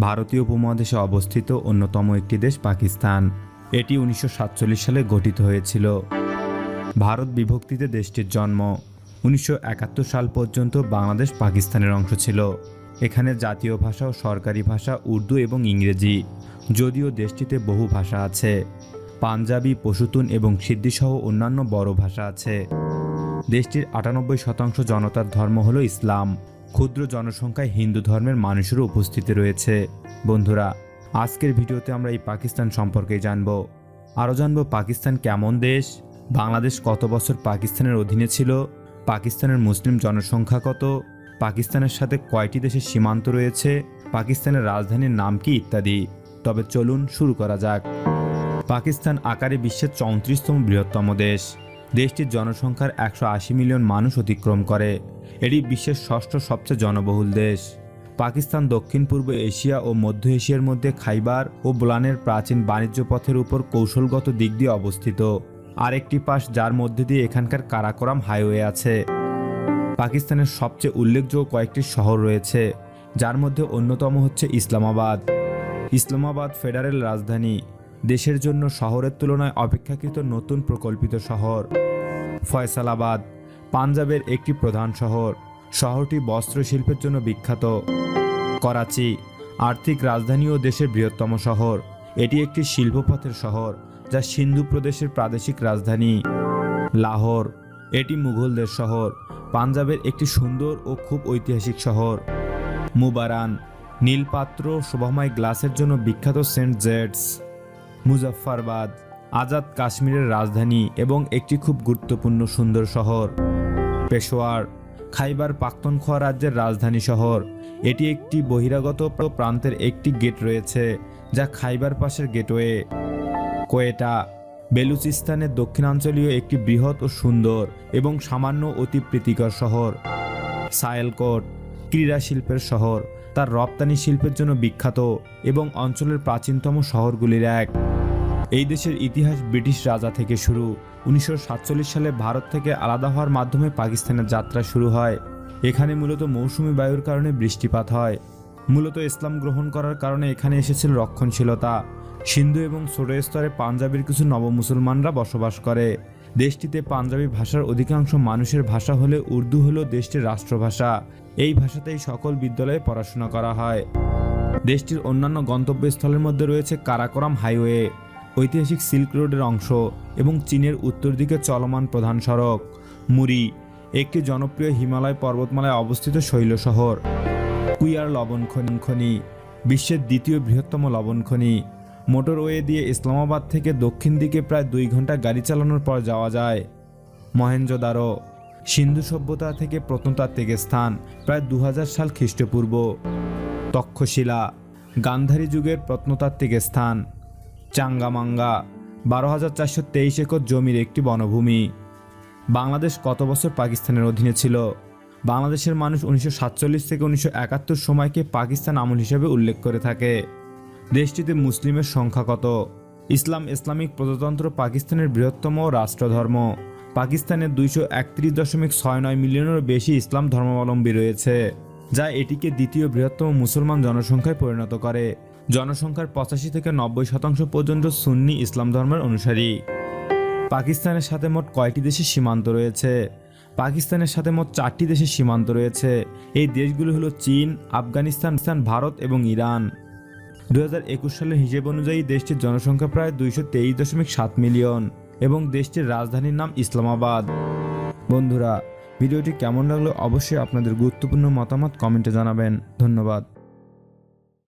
ভারতীয় উপমহাদেশে অবস্থিত অন্যতম একটি দেশ পাকিস্তান। এটি 1947 সালে গঠিত হয়েছিল। ভারত বিভক্তিতে দেশটির জন্ম। 1971 সাল পর্যন্ত বাংলাদেশ পাকিস্তানের অংশ ছিল। এখানে জাতীয় ভাষা ও সরকারি ভাষা উর্দু এবং ইংরেজি, যদিও দেশটিতে বহু ভাষা আছে। পাঞ্জাবি, পশতুন এবং সিদ্ধি সহ অন্যান্য বড় ভাষা আছে। দেশটির 98% জনতার ধর্ম হল ইসলাম। ক্ষুদ্র জনসংখ্যায় হিন্দু ধর্মের মানুষেরও উপস্থিতি রয়েছে। বন্ধুরা, আজকের ভিডিওতে আমরা এই পাকিস্তান সম্পর্কে জানব। আরও জানব পাকিস্তান কেমন দেশ, বাংলাদেশ কত বছর পাকিস্তানের অধীনে ছিল, পাকিস্তানের মুসলিম জনসংখ্যা কত, পাকিস্তানের সাথে কয়টি দেশের সীমান্ত রয়েছে, পাকিস্তানের রাজধানীর নাম কি ইত্যাদি। তবে চলুন শুরু করা যাক। পাকিস্তান আকারে বিশ্বের 34তম বৃহত্তম দেশ। দেশটির জনসংখ্যার 180 মিলিয়ন মানুষ অতিক্রম করে। এটি বিশ্বের ষষ্ঠ সবচেয়ে জনবহুল দেশ। পাকিস্তান দক্ষিণ পূর্ব এশিয়া ও মধ্য এশিয়ার মধ্যে খাইবার ও বোলানের প্রাচীন বাণিজ্য পথের উপর কৌশলগত দিক দিয়ে অবস্থিত। আরেকটি পাশ যার মধ্যে দিয়ে এখানকার কারাকোরাম হাইওয়ে আছে। পাকিস্তানের সবচেয়ে উল্লেখযোগ্য কয়েকটি শহর রয়েছে, যার মধ্যে অন্যতম হচ্ছে ইসলামাবাদ। ইসলামাবাদ ফেডারেল রাজধানী। দেশের জন্য শহরের তুলনায় অপেক্ষাকৃত নতুন প্রকল্পিত শহর। ফয়সালাবাদ পাঞ্জাবের একটি প্রধান শহর। শহরটি বস্ত্র শিল্পের জন্য বিখ্যাত। করাচি আর্থিক রাজধানী ও দেশের বৃহত্তম শহর। এটি একটি শিল্পপথের শহর, যা সিন্ধু প্রদেশের প্রাদেশিক রাজধানী। লাহোর এটি মুঘলদের শহর, পাঞ্জাবের একটি সুন্দর ও খুব ঐতিহাসিক শহর। মুবারান নীলপাত্র শোভাময় গ্লাসের জন্য বিখ্যাত সেন্ট জেটস। মুজফ্ফরবাদ আজাদ কাশ্মীরের রাজধানী এবং একটি খুব গুরুত্বপূর্ণ সুন্দর শহর। পেশোয়ার খাইবার পাখতুনখোয়া রাজ্যের রাজধানী শহর। এটি একটি বহিরাগত প্রান্তের একটি গেট রয়েছে, যা খাইবার পাসের গেটওয়ে। কোয়েটা বেলুচিস্তানের দক্ষিণাঞ্চলীয় একটি বৃহৎ ও সুন্দর এবং সামান্য অতি প্রীতিকর শহর। সায়েলকোট ক্রীড়া শিল্পের শহর, তার রপ্তানি শিল্পের জন্য বিখ্যাত এবং অঞ্চলের প্রাচীনতম শহরগুলির এক। এই দেশের ইতিহাস ব্রিটিশ রাজা থেকে শুরু। 1947 সালে ভারত থেকে আলাদা হওয়ার মাধ্যমে পাকিস্তানের যাত্রা শুরু হয়। এখানে মূলত মৌসুমী বায়ুর কারণে বৃষ্টিপাত হয়। মূলত ইসলাম গ্রহণ করার কারণে এখানে এসেছিল রক্ষণশীলতা। সিন্ধু এবং ছোট স্তরে পাঞ্জাবের কিছু নবমুসলমানরা বসবাস করে। দেশটিতে পাঞ্জাবি ভাষার অধিকাংশ মানুষের ভাষা হলে উর্দু হলো দেশটির রাষ্ট্রভাষা। এই ভাষাতেই সকল বিদ্যালয়ে পড়াশোনা করা হয়। দেশটির অন্যান্য গন্তব্যস্থলের মধ্যে রয়েছে কারাকোরাম হাইওয়ে, ঐতিহাসিক সিল্ক রোডের অংশ এবং চীনের উত্তর দিকে চলমান প্রধান সড়ক। মুরি একটি জনপ্রিয় হিমালয় পর্বতমালায় অবস্থিত শৈল শহর। কুইয়ার লবণ খনি বিশ্বের দ্বিতীয় বৃহত্তম লবণ খনি। মোটরওয়ে দিয়ে ইসলামাবাদ থেকে দক্ষিণ দিকে প্রায় 2 ঘন্টা গাড়ি চালানোর পর যাওয়া যায়। মহেঞ্জোদারো সিন্ধু সভ্যতা থেকে প্রত্নতাত্ত্বিক স্থান, প্রায় 2000 সাল খ্রিস্টপূর্ব। তক্ষশিলা গান্ধারী যুগের প্রত্নতাত্ত্বিক স্থান। চাঙ্গামাঙ্গা 12,423 একর জমির একটি বনভূমি। বাংলাদেশ কত বছর পাকিস্তানের অধীনে ছিল? বাংলাদেশের মানুষ 1947 থেকে 1971 সময়কে পাকিস্তান আমল হিসেবে উল্লেখ করে থাকে। দেশটিতে মুসলিমের সংখ্যা কত? ইসলামিক প্রজাতন্ত্র পাকিস্তানের বৃহত্তম রাষ্ট্রধর্ম। পাকিস্তানে 231.69 মিলিয়নেরও বেশি ইসলাম ধর্মাবলম্বী রয়েছে, যা এটিকে দ্বিতীয় বৃহত্তম মুসলমান জনসংখ্যায় পরিণত করে। জনসংখ্যার 85 থেকে 90% পর্যন্ত সুন্নি ইসলাম ধর্মের অনুসারী। পাকিস্তানের সাথে মোট কয়টি দেশের সীমান্ত রয়েছে? পাকিস্তানের সাথে মোট 4টি দেশের সীমান্ত রয়েছে। এই দেশগুলো হলো চীন, আফগানিস্তান, ভারত এবং ইরান। 2021 সালের হিসেব অনুযায়ী দেশটির জনসংখ্যা প্রায় 223.7 মিলিয়ন এবং দেশটির রাজধানীর নাম ইসলামাবাদ। বন্ধুরা, ভিডিওটি কেমন লাগলো অবশ্যই আপনাদের গুরুত্বপূর্ণ মতামত কমেন্টে জানাবেন। ধন্যবাদ।